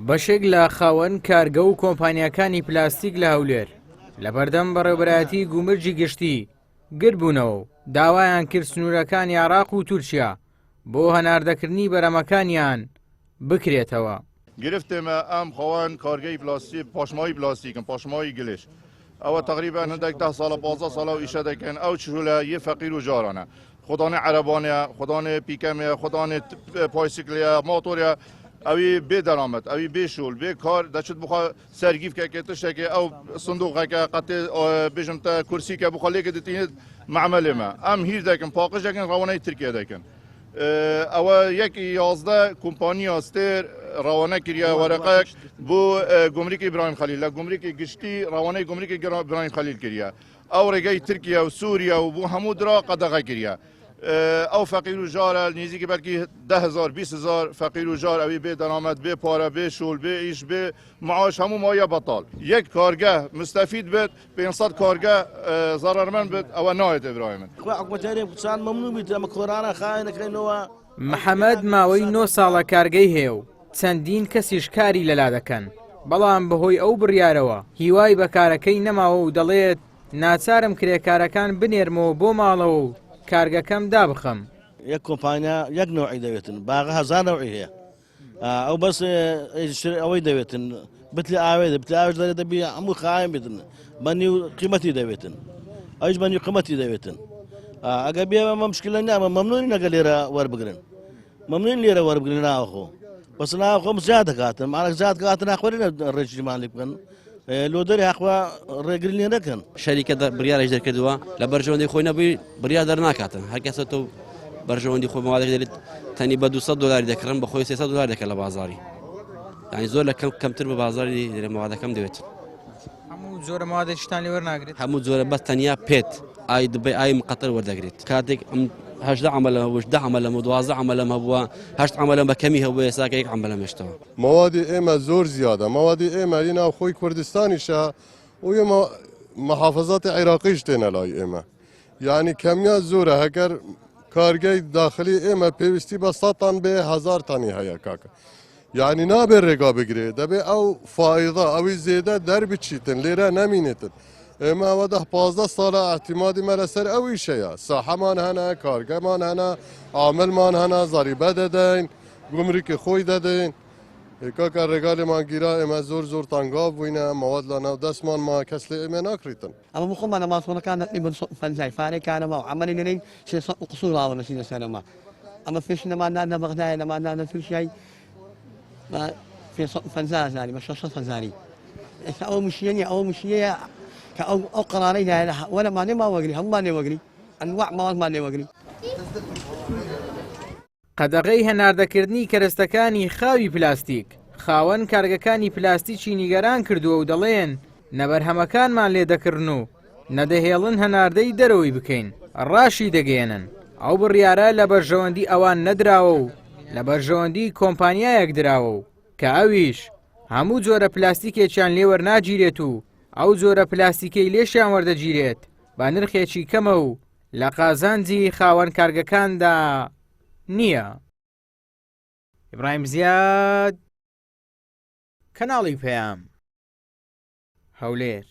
بەشێک لە خاوەن کارگە و کۆمپانیاکانی پلاستیک لە هەولێر لە بەردەم بەڕێوەبەرایەتی گومرجی گشتی گربوونەوە داوایان کرد سنوورەکانی عێراق و تورکیا بۆ هەناردەکردنی بەرەمەکانیان بکرێتەوە. گرفتێمە ئەم خەوان کارگەی پلاستیک پاشمایی پلاستیکن پاشمایی گلش ئەوە تقریبا هەندێک 10 ساڵە 15 ساڵە و ئیشە دەکەن ئەو چولە یە فەقیر و جارانە خودانێ عەرەبانەیە خودانێ پیکەمەیە خودانێ پایسیکلەیە مۆتۆرە ئەوی بێ دەرامەت ئەوی بێشول بێ کار دەچێت بخوا سەرگیفکەکە تشتێکی ئەو سندوقەکە قەتێ بێژمتە کورسیکە بخوا لێکە دەتینێت معمەلێمە ئەم هیر دەکەن پاقش دەکەن ڕەوانەی تورکیا دەکەن ئەوە یەکی 11 کۆمپانیا ستێر ڕەوانە کردە وەرەقەیەک بۆ گومرکی ئیبراهیم خەلیل لە گومرکی گشتی ڕەوانەی گومرکی ئیبراهیم خەلیل کردە ئەو ڕێگەی تورکیا و سووریا و بۆ هەموو درا قەدەغە کردە ئەو فەقیر و ژارە نزیکی بەرکی 10,000 20,000 فەقیر و ژار ئەوی بێ دەرامەت بێ پارە بێ شول بێ ئیش بێ معاش هەموو مایە بەتاڵ یەک کارگە مستەفید بێت 500 کارگە زەرەرمەند بێت ئەوە نایێت ئیبراهیم محەممەد ماوەی 9 ساڵە کارگەی هەیە و چەندین کەسیش کاری لەلا دەکەن بەڵام بەهۆی ئەو بڕیارەوە هیوای بەکارەکەی نەماوە و دەڵێت ناچارم کرێکارەکان بنێرمەوە بۆ ماڵەوە و کارگەکەم دابخەم. یەک کۆمپانیا یەک نوعی دەوێتن باغە هەزار نوعی هەیە ئەو بەس ئەوەی دەوێتن بتلی ئاوێ بتلی ئاوش دەبی هەموو خایم بێتن بەنی و قیمەتی دەوێتن ئەوش بەنی و قیمەتی دەوێتن ئەگە بێ ئەمە مشکلە نامە مەمنونی نەگە لێرە وەربگرن مەمنون لێرە وەربگرن ناوەخۆ بەس ناوەخۆم زیاد دەکاتن ماڵک زیاد کاتن ناخوارێنە ڕێژیمان لێ بکەن لۆ دەری حەخوا ڕێگرین لێ نەکەن شەریکە بڕیارێک دەرکردووە لە بەرژەوەندی خۆی نەبووی بڕیار دەرناکاتن هەرکەسە تۆ بەرژەوەندی خۆی ماوادێک دەرێت تەنی بە 200 دلار دەکڕن بەخۆی 300 دلار دەکەن لە بازاری یعنی زۆر لە کەمتر بە بازاری لێرە ماوادەکەم دەوێت هەموو جۆرە ماوادێکشتان لێ وەرناگرێت هەموو جۆرە بەس تەنیا پێت ئای دبی ئای مقەتەر وەردەگریت کاتێک 18 عملە وش 10 عملە 12 عملە هەبووە 8 عملە بەکەمی هەبووە ئێستا یەک عملە مێشتەوە مەوادی ئێمە زۆر زیادە مەوادی ئێمە لە ناو خۆی کوردستانیشە و محافظاتی عێراقیش تێنە لای ئێمە یعنی کەمیا زۆرە هەگەر کارگەی داخلی ئێمە پێویستی بە 100 تان بێ 1000 تانی هەیە کاکە یعنی نابێت ڕێگا بگرێت دەبێت ئەو فائیضە ئەوی زێدە دەربچیتن لێرە نەمینێتن ئێمە ئەوە 10-15 ساڵە ئەحتیمادی مە لەسەر ئەویشەیە ساحەمان هەنە کارگەمان هەنە عاملمان هەنە زەریبە دەدەین گومرکی خۆی دەدەین کاکە ڕێگالیمان گیرا ئێمە زۆر تەنگاو بووینە مەواد لە ناو دەستمان ما کەس لێ ئێمە ناکریتن ئەمە خۆمانە ماسۆنەکان فەنجای فارێکانەوە و عملی لێنەی قسوڵاوە نەچینە سەرەما ئەمە فێشنەمان نەبغدایە لەماندا نەتوشایی فەنجازاری بە 600 هەزاری ئێستا ئەوە مشیێنی ئەوە مشیەیە کە ئەو قەرارەی دایە وەرەمانێ ماوەگری هەمومان لێوەگری ئەنواع ماوەمان لێوەگری قەدەغەی هەناردەکردنی کەرەستەکانی خاوی پلاستیک خاوەن کارگەکانی پلاستیکی نیگەران کردووە و دەڵێن نەبەرهەمەکانمان لێ دەکردن و نەدەهێڵن هەناردەی دەرەوەی بکەین ڕاشی دەگەێنن ئەو بڕیارە لە بەرژەوەندی ئەوان نەدراوە و لە بەرژەوەندی کۆمپانیایەک دراوە و کە ئەویش هەموو جۆرە پلاستیکێکیان لێ وەرناگیرێت و ئەو جۆرە پلاستیکەی لێشیان وەردەگیرێت با نرخێکی کەمە و لە قازانجی خاوەن کارگەکاندا نییە. ئیبراهیم زیاد کەناڵی پەیام هەولێر.